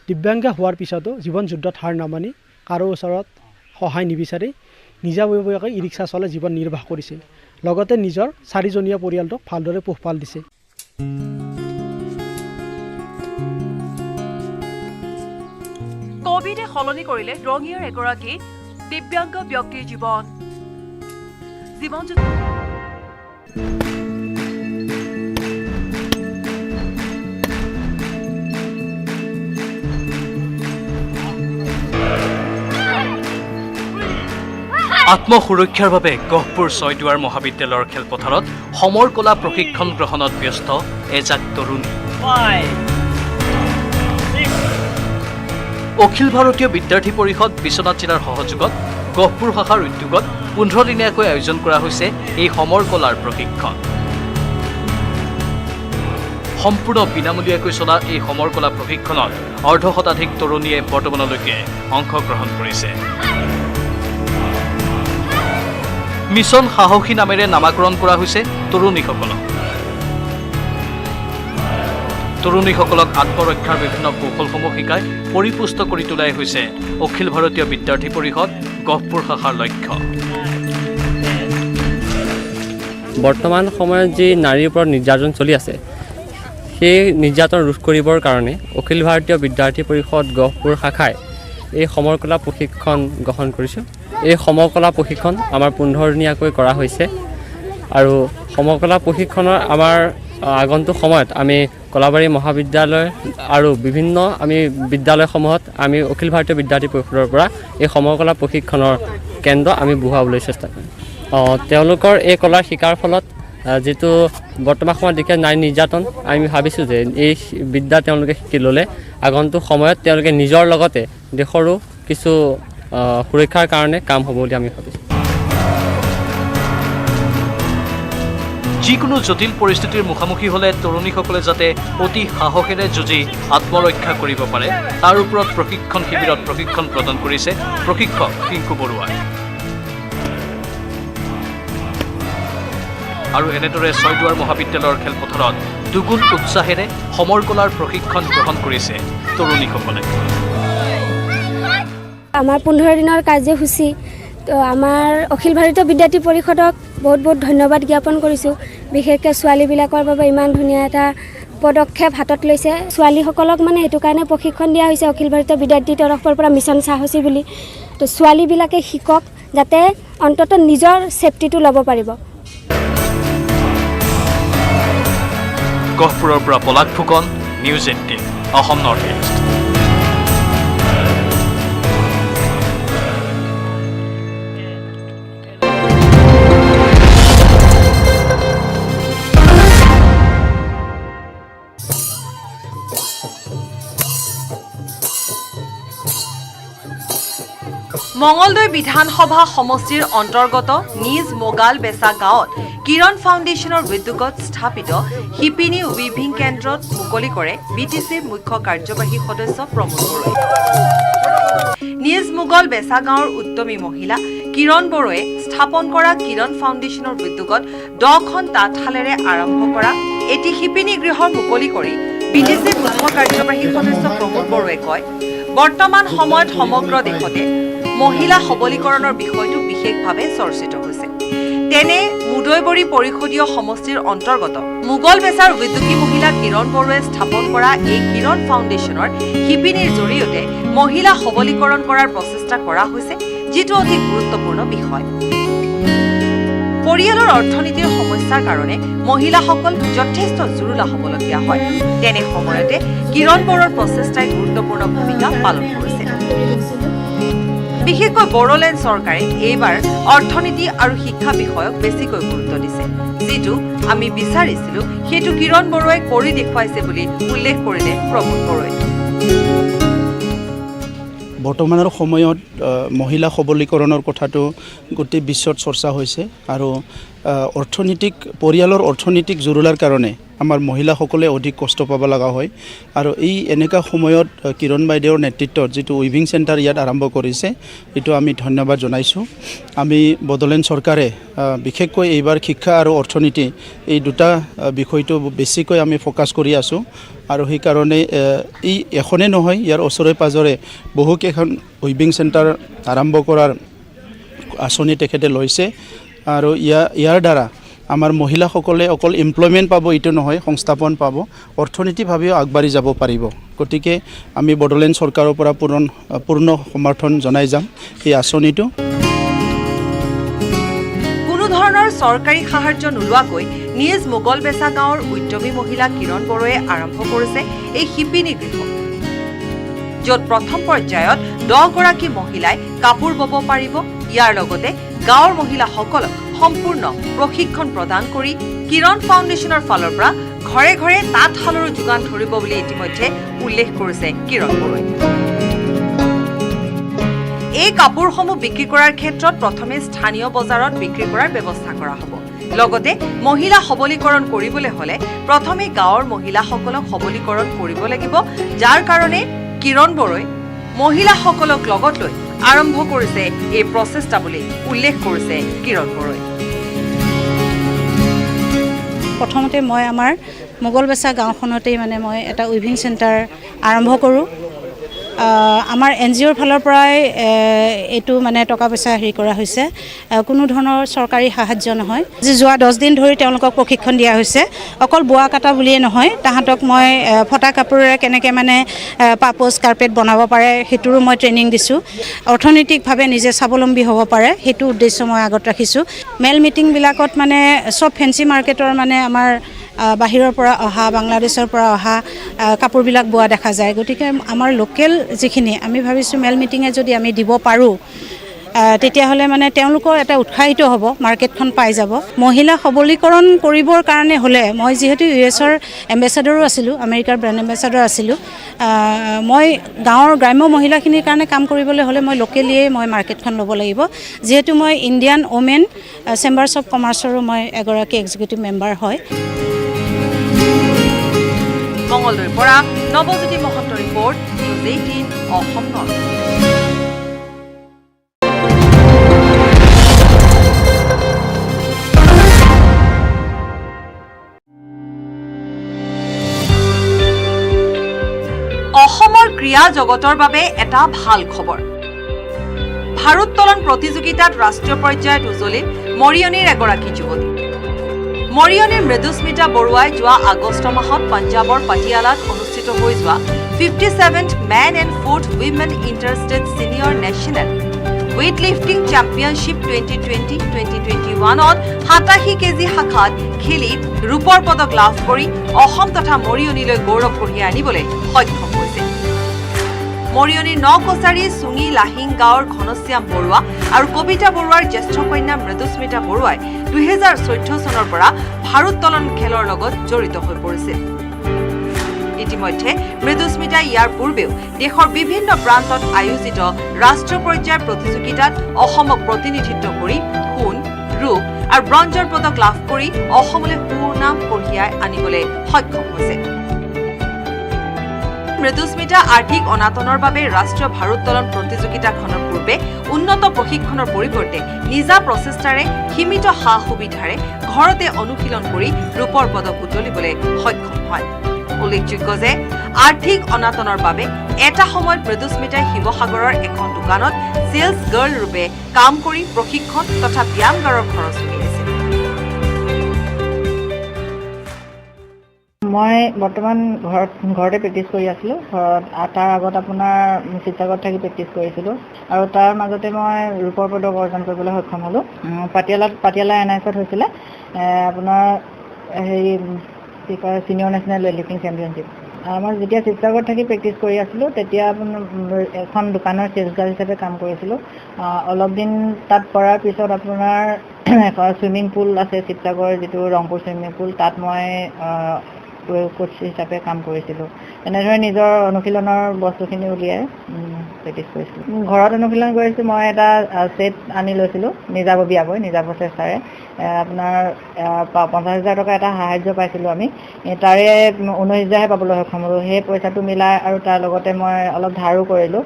দিব্যাংগ হোৱাৰ পিছতো জীৱন যুদ্ধত হাৰ নামানি কাৰো ওচৰত সহায় নিবিচাৰি নিজাববীয়াকৈ ই ৰিক্সা চলাই জীৱন নিৰ্বাহ কৰিছিল। লগতে নিজৰ 4জনীয়া পৰিয়ালটোক ভালদৰে পোহপাল দিছে। কোভিডে সলনি কৰিলে ৰঙিয়াৰ এগৰাকী দিব্যাংগ ব্যক্তিৰ জীৱন। আত্মসুৰক্ষাৰ বাবে গহপুৰ ছয়দুৱাৰ মহাবিদ্যালয়ৰ খেলপথাৰত সমৰ কলা প্ৰশিক্ষণ গ্ৰহণত ব্যস্ত এজাক তৰুণী। অখিল ভাৰতীয় বিদ্যাৰ্থী পৰিষদ বিশ্বনাথ জিলাৰ সহযোগত গহপুৰ শাখাৰ উদ্যোগত 15 দিনীয়াকৈ আয়োজন কৰা হৈছে এই সমৰ কলাৰ প্ৰশিক্ষণ। সম্পূৰ্ণ বিনামূলীয়াকৈ চলা এই সমৰ কলা প্ৰশিক্ষণত অৰ্ধশতাধিক তৰুণীয়ে বৰ্তমানলৈকে অংশগ্ৰহণ কৰিছে। মিছন সাহসী নামেৰে নামাকৰণ কৰা হৈছে তৰুণীসকলক আত্মৰক্ষাৰ বিভিন্ন কৌশলসমূহ শিকাই পৰিপুষ্ট কৰি তোলাই হৈছে অখিল ভাৰতীয় বিদ্যাৰ্থী পৰিষদ গহপুৰ শাখাৰ লক্ষ্য। বৰ্তমান সময়ত যি নাৰীৰ ওপৰত নিৰ্যাতন চলি আছে সেই নিৰ্যাতন ৰোধ কৰিবৰ কাৰণে অখিল ভাৰতীয় বিদ্যাৰ্থী পৰিষদ গহপুৰ শাখাই এই সমৰ কলা প্ৰশিক্ষণ গ্ৰহণ কৰিছোঁ। এই সমৰ কলা প্ৰশিক্ষণ আমাৰ 15 দিনীয়াকৈ কৰা হৈছে আৰু সমৰ কলা প্ৰশিক্ষণৰ আমাৰ আগন্তুক সময়ত আমি কলাবাৰী মহাবিদ্যালয় আৰু বিভিন্ন আমি বিদ্যালয়সমূহত আমি অখিল ভাৰতীয় বিদ্যাৰ্থী পৰিষদৰ পৰা এই সমৰ কলা প্ৰশিক্ষণৰ কেন্দ্ৰ আমি বহুৱাবলৈ চেষ্টা কৰিম। তেওঁলোকৰ এই কলা শিকাৰ ফলত যেটো বৰ্তমান সময়ত দেখে নাৰী নিৰ্যাতন আমি ভাবিছোঁ যে এই বিদ্যা তেওঁলোকে শিকি ল'লে আগন্তুক সময়ত তেওঁলোকে নিজৰ লগতে দেশৰো কিছু সুৰক্ষাৰ কাৰণে কাম হ'ব বুলি আমি ভাবিছোঁ। যিকোনো জটিল পৰিস্থিতিৰ মুখামুখি হ'লে তৰুণীসকলে যাতে অতি সাহসেৰে যুঁজি আত্মৰক্ষা কৰিব পাৰে তাৰ ওপৰত প্ৰশিক্ষণ শিবিৰত প্ৰশিক্ষণ প্ৰদান কৰিছে প্ৰশিক্ষক পিংকু বৰুৱাই। আৰু এনেদৰে ছয়দুৱাৰ মহাবিদ্যালয়ৰ খেলপথাৰত দুগুণ উৎসাহেৰে সমৰ কলাৰ প্ৰশিক্ষণ গ্ৰহণ কৰিছে তৰুণীসকলে। আমাৰ 15 দিনৰ কাৰ্যসূচী তো আমাৰ অখিল ভাৰতীয় বিদ্যাৰ্থী পৰিষদক বহুত বহুত ধন্যবাদ জ্ঞাপন কৰিছোঁ। বিশেষকৈ ছোৱালীবিলাকৰ বাবে ইমান ধুনীয়া এটা পদক্ষেপ হাতত লৈছে। ছোৱালীসকলক মানে সেইটো কাৰণে প্ৰশিক্ষণ দিয়া হৈছে অখিল ভাৰতীয় বিদ্যাৰ্থী তৰফৰ পৰা মিছন সাহসী বুলি। তো ছোৱালীবিলাকে শিকক যাতে অন্ততঃ নিজৰ ছেফটিটো ল'ব পাৰিব। গহপুৰৰ পৰা Palash Phukan, news 18 Assam North East. Mangaldoi বিধানসভা সমষ্টিৰ অন্তৰ্গত নিজ মোগাল বেচা গাঁৱত কিৰণ ফাউণ্ডেশ্যনৰ উদ্যোগত স্থাপিত শিপিনী উইভিং কেন্দ্ৰত মুকলি কৰে বিটিচিৰ মুখ্য কাৰ্যবাহী সদস্য প্ৰমোদ বড়োৱে। নিজ মোগল বেচা গাঁৱৰ উদ্যমী মহিলা কিৰণ বড়োৱে স্থাপন কৰা কিৰণ ফাউণ্ডেশ্যনৰ উদ্যোগত 10খন তাঁতশালেৰে আৰম্ভ কৰা এটি শিপিনী গৃহৰ মুকলি কৰি বিটিচিৰ মুখ্য কাৰ্যবাহী সদস্য প্ৰমোদ বড়োৱে কয়, বৰ্তমান সময়ত সমগ্ৰ দেশতে মহিলা সবলীকৰণৰ বিষয়টো বিশেষভাৱে চৰ্চিত হৈছে। তেনে মুদৈবৰী পৰিষদীয় সমষ্টিৰ অন্তৰ্গত মোগল বেচাৰ উদ্যোগী মহিলা কিৰণ বড়োৱে স্থাপন কৰা এই কিৰণ ফাউণ্ডেশ্যনৰ শিপিনীৰ জৰিয়তে মহিলা সবলীকৰণ কৰাৰ প্ৰচেষ্টা কৰা হৈছে, যিটো অতি গুৰুত্বপূৰ্ণ বিষয়। পৰিয়ালৰ অৰ্থনীতিৰ সমস্যাৰ কাৰণে মহিলাসকল যথেষ্ট জুৰুলা হ'বলগীয়া হয়। তেনে সময়তে কিৰণ বড়োৰ প্ৰচেষ্টাই গুৰুত্বপূৰ্ণ ভূমিকা পালন কৰিছে। বিশেষকৈ বড়োলেণ্ড চৰকাৰে এইবাৰ অৰ্থনীতি আৰু শিক্ষা বিষয়ক বেছিকৈ গুৰুত্ব দিছে, যিটো আমি বিচাৰিছিলো সেইটো কিৰণ বড়োৱে কৰি দেখুৱাইছে বুলি উল্লেখ কৰিলে প্ৰমোদ বড়োৱে। বৰ্তমানৰ সময়ত মহিলা সবলীকৰণৰ কথাটো গোটেই বিশ্বত চৰ্চা হৈছে আৰু পৰিয়ালৰ অৰ্থনৈতিক জুৰুলাৰ কাৰণে আমাৰ মহিলাসকলে অধিক কষ্ট পাব লগা হয় আৰু এই এনেকুৱা সময়ত কিৰণ বাইদেউৰ নেতৃত্বত যিটো উইভিং চেণ্টাৰ ইয়াত আৰম্ভ কৰিছে এইটো আমি ধন্যবাদ জনাইছোঁ। আমি বড়োলেণ্ড চৰকাৰে বিশেষকৈ এইবাৰ শিক্ষা আৰু অৰ্থনীতি এই দুটা বিষয়টো বেছিকৈ আমি ফ'কাছ কৰি আছোঁ আৰু সেইকাৰণে এই এখনেই নহয়, ইয়াৰ ওচৰে পাঁজৰে বহুকেইখন উইভিং চেণ্টাৰ আৰম্ভ কৰাৰ আঁচনি তেখেতে লৈছে আৰু ইয়াৰ দ্বাৰা আমাৰ মহিলাসকলে অকল এমপ্লয়মেণ্ট পাব এইটো নহয়, সংস্থাপন পাব, অৰ্থনীতিভাৱেও আগবাঢ়ি যাব পাৰিব। গতিকে আমি বড়োলেণ্ড চৰকাৰৰ পৰা পূৰ্ণ সমৰ্থন জনাই যাম এই আঁচনিটো। কোনো ধৰণৰ চৰকাৰী সাহায্য নোলোৱাকৈ নিজ মোগলবেচা গাঁৱৰ উদ্যমী মহিলা কিৰণ বড়োৱে আৰম্ভ কৰিছে এই শিপিনী গৃহ, য'ত প্ৰথম পৰ্যায়ত 10 গৰাকী মহিলাই কাপোৰ বব পাৰিব। ইয়াৰ লগতে গাঁৱৰ মহিলাসকলক সম্পূৰ্ণ প্ৰশিক্ষণ প্ৰদান কৰি কিৰণ ফাউণ্ডেশ্যনৰ ফালৰ পৰা ঘৰে ঘৰে তাঁতশালৰো যোগান ধৰিব বুলি ইতিমধ্যে উল্লেখ কৰিছে কিৰণ বড়োৱে। এই কাপোৰসমূহ বিক্ৰী কৰাৰ ক্ষেত্ৰত প্ৰথমে স্থানীয় বজাৰত বিক্ৰী কৰাৰ ব্যৱস্থা কৰা হ'ব। লগতে মহিলা সবলীকৰণ কৰিবলৈ হ'লে প্ৰথমে গাঁৱৰ মহিলাসকলক সবলীকৰণ কৰিব লাগিব, যাৰ কাৰণে কিৰণ বড়োৱে মহিলাসকলক লগত লৈ আৰম্ভ কৰিছে এই প্ৰচেষ্টা বুলি উল্লেখ কৰিছে কিৰণ বড়োৱে। প্ৰথমতে মই আমাৰ মোগলবেচা গাঁওখনতেই মই এটা উইভিং চেণ্টাৰ আৰম্ভ কৰোঁ। আমাৰ NGOৰ ফালৰ পৰাই এইটো টকা পইচা হেৰি কৰা হৈছে, কোনো ধৰণৰ চৰকাৰী সাহায্য নহয়। যোৱা 10 দিন ধৰি তেওঁলোকক প্ৰশিক্ষণ দিয়া হৈছে, অকল বোৱা কটা বুলিয়ে নহয়, তাহাঁতক মই ফটা কাপোৰেৰে কেনেকৈ পাপোচ কাৰ্পেট বনাব পাৰে সেইটোৰো মই ট্ৰেইনিং দিছোঁ। অৰ্থনৈতিকভাৱে নিজে স্বাৱলম্বী হ'ব পাৰে সেইটো উদ্দেশ্য মই আগত ৰাখিছোঁ। মেল মিটিংবিলাকত চব ফেঞ্চি মাৰ্কেটৰ আমাৰ বাহিৰৰ পৰা অহা, বাংলাদেশৰ পৰা অহা কাপোৰবিলাক বোৱা দেখা যায়। গতিকে আমাৰ লোকেল যিখিনি আমি ভাবিছোঁ মেল মিটিঙে যদি আমি দিব পাৰোঁ তেতিয়াহ'লে তেওঁলোকৰ এটা উৎসাহিত হ'ব, মাৰ্কেটখন পাই যাব। মহিলা সবলীকৰণ কৰিবৰ কাৰণে হ'লে মই যিহেতু US-ৰ এম্বেচাডৰো আছিলোঁ, আমেৰিকাৰ ব্ৰেণ্ড এম্বেচাডৰ আছিলোঁ, মই গাঁৱৰ গ্ৰাম্য মহিলাখিনিৰ কাৰণে কাম কৰিবলৈ হ'লে মই লোকেলিয়েই মাৰ্কেটখন ল'ব লাগিব। যিহেতু মই ইণ্ডিয়ান ওমেন চেম্বাৰ্ছ অফ কমাৰ্চৰো মই এগৰাকী এক্সিকিউটিভ মেম্বাৰ হয়। মঙলদৈৰ পৰা Nabajyoti Mahanta report, news 18 Assam north. অসমৰ ক্ৰীড়া জগতৰ বাবে এটা ভাল খবৰ। ভাৰোত্তোলন প্ৰতিযোগিতাত ৰাষ্ট্ৰীয় পৰ্যায়ত উজলিল মৰিয়নিৰ এগৰাকী যুৱতী। মৰিয়নিৰ মৃদুস্মিতা বৰুৱাই যোৱা আগষ্ট মাহত পঞ্জাৱৰ পাটিয়ালাত অনুষ্ঠিত হৈ যোৱা 57th men and 4th women interstate senior national weight lifting championship 2020-2021ত 87 কেজি শাখাত খেলি ৰূপৰ পদক লাভ কৰি অসম তথা মৰিয়নিলৈ গৌৰৱ কঢ়িয়াই আনিবলৈ সক্ষম হৈছে। মৰিয়নিৰ নকছাৰী চুঙি লাহিং গাঁৱৰ ঘনশ্যাম বৰুৱা আৰু কবিতা বৰুৱাৰ জ্যেষ্ঠ কন্যা মৃদুস্মিতা বৰুৱাই 2014 চনৰ পৰা ভাৰোত্তোলন খেলৰ লগত জড়িত হৈ পৰিছিল। ইতিমধ্যে মৃদুস্মিতাই ইয়াৰ পূৰ্বেও দেশৰ বিভিন্ন প্ৰান্তত আয়োজিত ৰাষ্ট্ৰীয় পৰ্যায়ৰ প্ৰতিযোগিতাত অসমক প্ৰতিনিধিত্ব কৰি সোণ, ৰূপ আৰু ব্ৰঞ্জৰ পদক লাভ কৰি অসমলৈ সুনাম কঢ়িয়াই আনিবলৈ সক্ষম হৈছে। মৃদুস্মিতা আৰ্থিক অনাটনৰ বাবে ৰাষ্ট্ৰীয় ভাৰোত্তোলন প্ৰতিযোগিতাখনৰ পূৰ্বে উন্নত প্ৰশিক্ষণৰ পৰিৱৰ্তে নিজা প্ৰচেষ্টাৰে সীমিত সা সুবিধাৰে ঘৰতে অনুশীলন কৰি ৰূপৰ পদক বুটলিবলৈ সক্ষম হয়। উল্লেখযোগ্য যে আৰ্থিক অনাটনৰ বাবে এটা সময়ত মৃদুস্মিতাই শিৱসাগৰৰ এখন দোকানত ছেলছ গাৰ্ল ৰূপে কাম কৰি প্ৰশিক্ষণ তথা ব্যায়ামগাৰৰ খৰচ উলিয়াইছিল। মই বৰ্তমান ঘৰতে প্ৰেক্টিছ কৰি আছিলোঁ। তাৰ আগত আপোনাৰ শিৱসাগৰত থাকি প্ৰেক্টিছ কৰিছিলোঁ আৰু তাৰ মাজতে মই ৰূপৰ পদক অৰ্জন কৰিবলৈ সক্ষম হ'লোঁ। পাটিয়ালা NIS-ত হৈছিলে আপোনাৰ কি কয় senior national weight lifting championship. মই যেতিয়া শিৱসাগৰত থাকি প্ৰেক্টিছ কৰি আছিলোঁ তেতিয়া আপোনাৰ এখন দোকানৰ ছেলছ গাৰ্ল হিচাপে কাম কৰিছিলোঁ। অলপ দিন তাত কৰাৰ পিছত আপোনাৰ এখন চুইমিং পুল আছে শিৱসাগৰ, যিটো ৰংপুৰ চুইমিং পুল, তাত মই কোচ হিচাপে কাম কৰিছিলোঁ। এনেদৰে নিজৰ অনুশীলনৰ বস্তুখিনি উলিয়াই প্ৰেক্টিছ কৰিছিলোঁ। ঘৰত অনুশীলন কৰিছোঁ। মই এটা ছেট আনি লৈছিলোঁ নিজাববীয়াকৈ, নিজা প্ৰচেষ্টাৰে। আপোনাৰ 50,000 টকা এটা সাহাৰ্য পাইছিলোঁ আমি। তাৰে 19,000হে পাবলৈ সক্ষম হ'লোঁ। সেই পইচাটো মিলাই আৰু তাৰ লগতে মই অলপ ধাৰো কৰিলোঁ।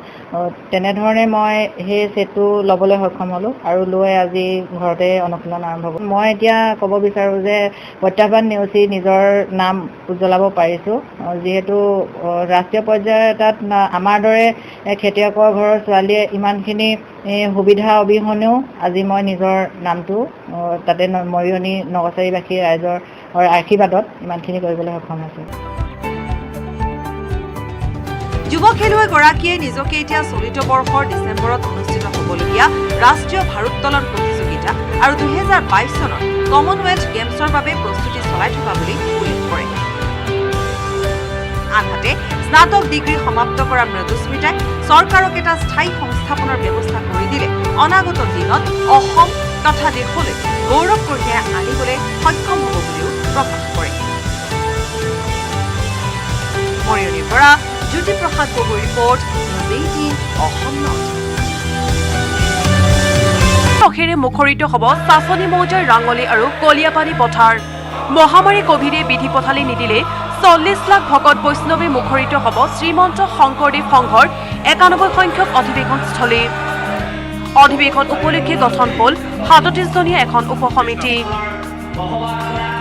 তেনেধৰণে মই সেই ছেটটো ল'বলৈ সক্ষম হ'লোঁ আৰু লৈ আজি ঘৰতে অনুশীলন আৰম্ভ কৰোঁ। মই এতিয়া ক'ব বিচাৰোঁ যে প্ৰত্যাহ্বান নেওচি নিজৰ নাম উজ্বলাব পাৰিছোঁ। যিহেতু ৰাষ্ট্ৰীয় পৰ্যায়ৰ তাত আমাৰ দৰে খেতিয়কৰ ঘৰৰ ছোৱালীয়ে ইমানখিনি সুবিধা অবিহনেও আজি মই নিজৰ নামটো তাতে মৰিয়নি নগৰচাৰিবাসী ৰাইজৰ আশীৰ্বাদত ইমানখিনি কৰিবলৈ সক্ষম হৈছোঁ। যুৱ খেলুৱৈগৰাকীয়ে নিজকে এতিয়া চলিত বৰ্ষৰ ডিচেম্বৰত অনুষ্ঠিত হ'বলগীয়া ৰাষ্ট্ৰীয় ভাৰোত্তোলন প্ৰতিযোগিতা আৰু 2022 চনত কমনৱেলথ গেমছৰ বাবে প্ৰস্তুতি চলাই থকা বুলি উল্লেখ কৰে। আনহাতে স্নাতক ডিগ্ৰী সমাপ্ত কৰা মৃদুস্মিতাই চৰকাৰক এটা স্থায়ী সংস্থাপনৰ ব্যৱস্থা কৰি দিলে অনাগত দিনত অসম তথা দেশলৈ গৌৰৱ কঢ়িয়াই আনিবলৈ সক্ষম হ'ব বুলিও প্ৰকাশ কৰে। মৰিয়নিৰ পৰা Jyotiprasad Gogoi report, news 18 Assam North. অখেৰে মুখৰিত হ'ব চাচনি মৌজাৰ ৰাঙলী আৰু কলিয়াপানী পথাৰ। মহামাৰী কভিডে বিধি পথালি নিদিলে 40 লাখ ভকত বৈষ্ণৱে মুখৰিত হ'ব শ্ৰীমন্ত শংকৰদেৱ সংঘৰ 91 সংখ্যক অধিৱেশনস্থলী। অধিৱেশন উপলক্ষে গঠন হ'ল 37জনীয়া এখন উপসমিতি।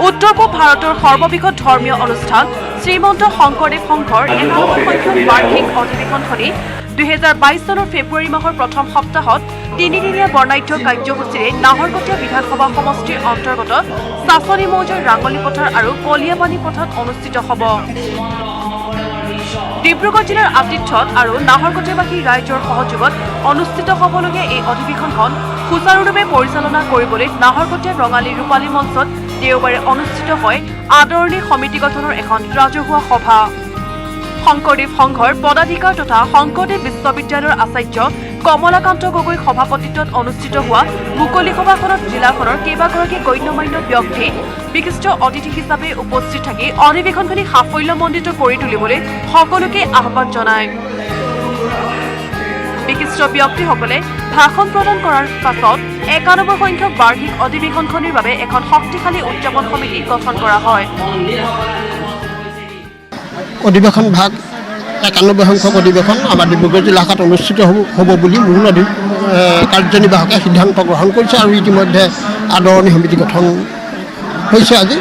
উত্তৰ পূব ভাৰতৰ সৰ্ববৃহৎ ধৰ্মীয় অনুষ্ঠান শ্ৰীমন্ত শংকৰদেৱ সংঘৰ 91 সংখ্যক বাৰ্ষিক অধিৱেশনখনি 2022 চনৰ ফেব্ৰুৱাৰী মাহৰ প্ৰথম সপ্তাহত তিনিদিনীয়া বৰ্ণাঢ্য কাৰ্যসূচীৰে নাহৰকটীয়া বিধানসভা সমষ্টিৰ অন্তৰ্গত চাচনি মৌজাৰ ৰাঙলী পথাৰ আৰু কলিয়াপানী পথাৰত অনুষ্ঠিত হ'ব। ডিব্ৰুগড় জিলাৰ আতিথ্যত আৰু নাহৰকটীয়াবাসী ৰাইজৰ সহযোগত অনুষ্ঠিত হ'বলগীয়া এই অধিৱেশনখন সুচাৰুৰূপে পৰিচালনা কৰিবলৈ নাহৰকটীয়া ৰঙালী ৰূপালী মঞ্চত দেওবাৰে অনুষ্ঠিত হয় আদৰণি সমিতি গঠনৰ এখন ৰাজহুৱা সভা। শংকৰদেৱ সংঘৰ পদাধিকাৰ তথা শংকৰদেৱ বিশ্ববিদ্যালয়ৰ আচাৰ্য কমলাকান্ত গগৈ সভাপতিত্বত অনুষ্ঠিত হোৱা মুকলি সভাখনত জিলাখনৰ কেইবাগৰাকী গণ্যমান্য ব্যক্তি বিশিষ্ট অতিথি হিচাপে উপস্থিত থাকি অধিৱেশনখনি সাফল্যমণ্ডিত কৰি তুলিবলৈ সকলোকে আহ্বান জনায়। বিশিষ্ট ব্যক্তিসকলে ভাষণ প্ৰদান কৰাৰ পাছত 91 সংখ্যক বাৰ্ষিক অধিৱেশনখনিৰ বাবে এখন শক্তিশালী উদযাপন সমিতি গঠন কৰা হয়। অধিৱেশন ভাগ 91 সংখ্যক অধিৱেশন আমাৰ ডিব্ৰুগড় জিলা শাখাত অনুষ্ঠিত হ'ব বুলি মূল কাৰ্যনিৰ্বাহকে সিদ্ধান্ত গ্ৰহণ কৰিছে আৰু ইতিমধ্যে আদৰণি সমিতি গঠন হৈছে আজি।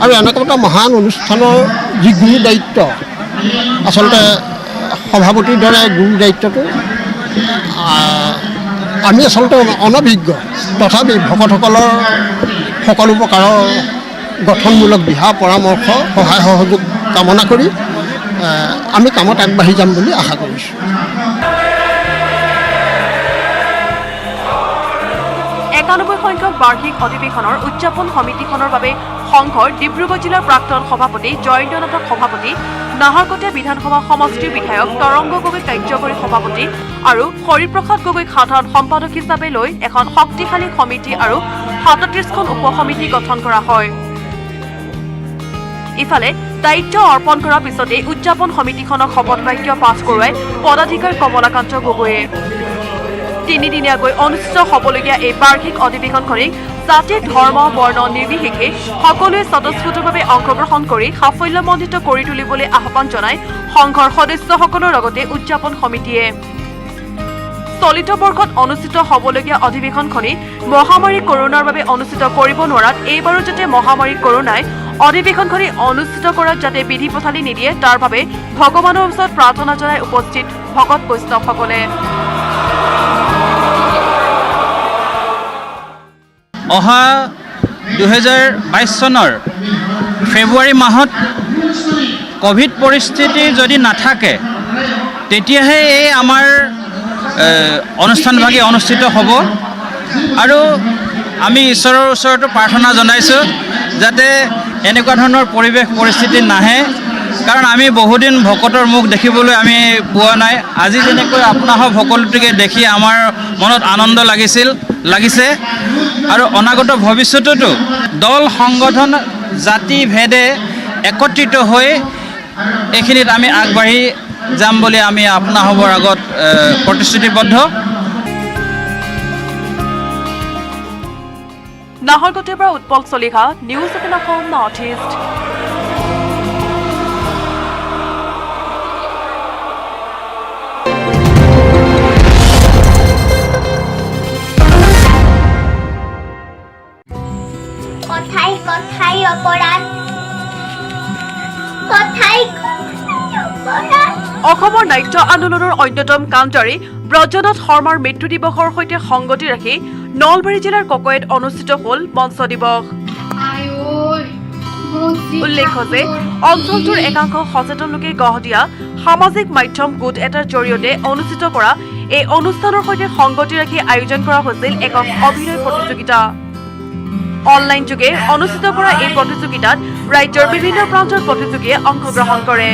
আৰু এনেকুৱা এটা মহান অনুষ্ঠানৰ যি গুৰু দায়িত্ব, আচলতে সভাপতিৰ দৰে গুৰু দায়িত্বটো আমি আচলতে অনভিজ্ঞ, তথাপি ভকতসকলৰ সকলো প্ৰকাৰৰ গঠনমূলক দিহা পৰামৰ্শ সহায় সহযোগ কামনা কৰি আমি কামত আগবাঢ়ি যাম বুলি আশা কৰিছোঁ। 91 সংখ্যক বাৰ্ষিক অধিৱেশনৰ উদযাপন সমিতিখনৰ বাবে সংঘৰ ডিব্ৰুগড় জিলাৰ প্ৰাক্তন সভাপতি জয়ন্তনাথক সভাপতি, নাহৰকটীয়া বিধানসভা সমষ্টিৰ বিধায়ক তৰংগ গগৈ কাৰ্যকৰী সভাপতি আৰু হৰিপ্ৰসাদ গগৈক সাধাৰণ সম্পাদক হিচাপে লৈ এখন শক্তিশালী সমিতি আৰু 37খন উপসমিতি গঠন কৰা হয়। ইফালে দায়িত্ব অৰ্পণ কৰাৰ পিছতে উদযাপন সমিতিখনক শপত বাক্য পাঠ কৰোৱাই পদাধিকাৰ কমলাকান্ত গগৈয়ে। তিনিদিনীয়াকৈ অনুষ্ঠিত হ'বলগীয়া এই বাৰ্ষিক অধিৱেশনখনিক জাতি ধৰ্ম বৰ্ণ নিৰ্বিশেষে সকলোৱে স্বতঃস্ফূৰ্তভাৱে অংশগ্ৰহণ কৰি সাফল্যমণ্ডিত কৰি তুলিবলৈ আহ্বান জনায় সংঘৰ সদস্যসকলৰ লগতে উদযাপন সমিতিয়ে। চলিত বৰ্ষত অনুষ্ঠিত হ'বলগীয়া অধিৱেশনখনি মহামাৰী কৰোণাৰ বাবে অনুষ্ঠিত কৰিব নোৱাৰাত এইবাৰো যাতে মহামাৰী কৰোণাই অধিৱেশনখনি অনুষ্ঠিত কৰাত যাতে বিধি পথালি নিদিয়ে তাৰ বাবে ভগৱানৰ ওচৰত প্ৰাৰ্থনা জনাই উপস্থিত ভকত বৈষ্ণৱসকলে। অহা 2022 চনৰ ফেব্ৰুৱাৰী মাহত কোভিড পৰিস্থিতি যদি নাথাকে তেতিয়াহে এই আমাৰ অনুষ্ঠানভাগি অনুষ্ঠিত হ'ব আৰু আমি ঈশ্বৰৰ ওচৰতো প্ৰাৰ্থনা জনাইছোঁ যাতে এনেকুৱা ধৰণৰ পৰিৱেশ পৰিস্থিতি নাহে, কাৰণ আমি বহুদিন ভকতৰ মুখ দেখিবলৈ আমি পোৱা নাই। আজি যেনেকৈ আপোনাসৱ সকলোটিকে দেখি আমাৰ মনত আনন্দ লাগিছে আৰু অনাগত ভৱিষ্যততো দল সংগঠন জাতি ভেদে একত্ৰিত হৈ এইখিনিত আমি আগবাঢ়ি যাম বুলি আমি আপোনাসৱৰ আগত প্ৰতিশ্ৰুতিবদ্ধ। নাহৰকটীয়াৰ পৰা Utpal Chaliha, news 18 Assam North east. কথাই অপৰাধ। অসমৰ নাট্য আন্দোলনৰ অন্যতম কাণ্ডাৰী ব্ৰজনাথ শৰ্মাৰ মৃত্যু দিৱসৰ সৈতে সংগতি ৰাখি নলবাৰী জিলাৰ ককৈত অনুষ্ঠিত হ'ল মঞ্চ দিৱস। উল্লেখ্য যে অঞ্চলটোৰ একাংশ সচেতন লোকে গঢ় দিয়া সামাজিক মাধ্যম গোট এটাৰ জৰিয়তে অনুষ্ঠিত কৰা এই অনুষ্ঠানৰ সৈতে সংগতি ৰাখি আয়োজন কৰা হৈছিল একক অভিনয় প্ৰতিযোগিতা। অনলাইন যোগে অনুষ্ঠিত কৰা এই প্ৰতিযোগিতাত ৰাজ্যৰ বিভিন্ন প্ৰান্তৰ প্ৰতিযোগীয়ে অংশগ্ৰহণ কৰে।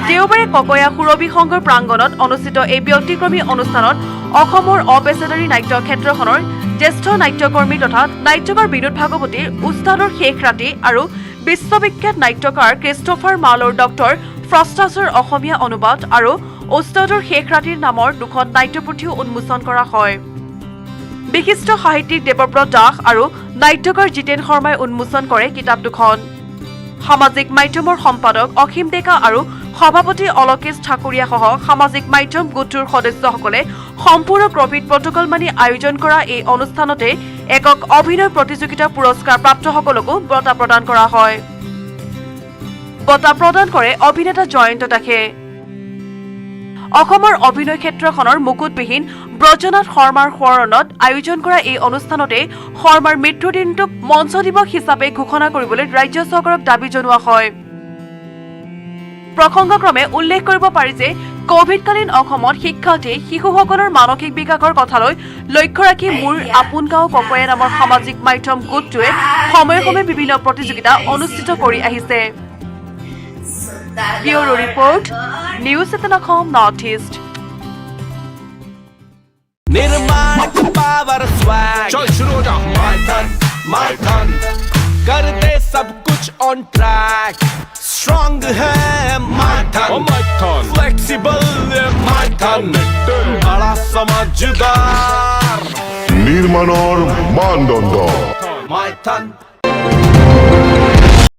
দেওবাৰে ককয়া সুৰভি সংঘৰ প্ৰাংগণত অনুষ্ঠিত এই ব্যতিক্ৰমী অনুষ্ঠানত অসমৰ অপেচাদাৰী নাট্য ক্ষেত্ৰখনৰ জ্যেষ্ঠ নাট্যকৰ্মী তথা নাট্যকাৰ বিনোদ ভাগৱতীৰ উস্তাদৰ শেষ ৰাতি আৰু বিশ্ববিখ্যাত নাট্যকাৰ ক্ৰিষ্টোফাৰ মালৰ ডক্টৰ ফ্ৰষ্টাছৰ অসমীয়া অনুবাদ আৰু উস্তাদৰ শেষ ৰাতিৰ নামৰ দুখন নাট্যপুথিও উন্মোচন কৰা হয়। বিশিষ্ট সাহিত্যিক দেৱব্ৰত দাস আৰু নাট্যকাৰ জিতেন শৰ্মাই উন্মোচন কৰে কিতাপ দুখন। সামাজিক মাধ্যমৰ সম্পাদক অসীম ডেকা আৰু সভাপতি অলকেশ ঠাকুৰীয়াসহ সামাজিক মাধ্যম গোটটোৰ সদস্যসকলে সম্পূৰ্ণ ক'ভিড প্ৰট'কল মানি আয়োজন কৰা এই অনুষ্ঠানতে একক অভিনয় প্ৰতিযোগিতা পুৰস্কাৰ প্ৰাপ্তসকলকো বঁটা প্ৰদান কৰা হয়। বঁটা প্ৰদান কৰে অভিনেতা জয়ন্ত দাসে। অসমৰ অভিনয় ক্ষেত্ৰখনৰ মুকুটবিহীন ব্ৰজনাথ শৰ্মাৰ সোঁৱৰণত আয়োজন কৰা এই অনুষ্ঠানতে শৰ্মাৰ মৃত্যুৰ দিনটোক মঞ্চ দিৱস হিচাপে ঘোষণা কৰিবলৈ ৰাজ্য চৰকাৰক দাবী জনোৱা হয়। প্ৰসংগক্ৰমে উল্লেখ কৰিব পাৰি যে কোভিডকালীন অসমত শিক্ষাৰ্থী শিশুসকলৰ মানসিক বিকাশৰ কথালৈ লক্ষ্য ৰাখি মোৰ আপোন গাঁও ককয়া নামৰ সামাজিক মাধ্যম গোটটোৱে সময়ে সময়ে বিভিন্ন প্ৰতিযোগিতা অনুষ্ঠিত কৰি আহিছে। Bureau report, news 18 Assam North east. निर्माण पावर स्वैग चल शुरू हो जा माय टन कर दे सब कुछ ऑन ट्रैक स्ट्रांग है माय टन फ्लेक्सिबल माय टन बड़ा समझदार निर्माणर मानदंड माय टन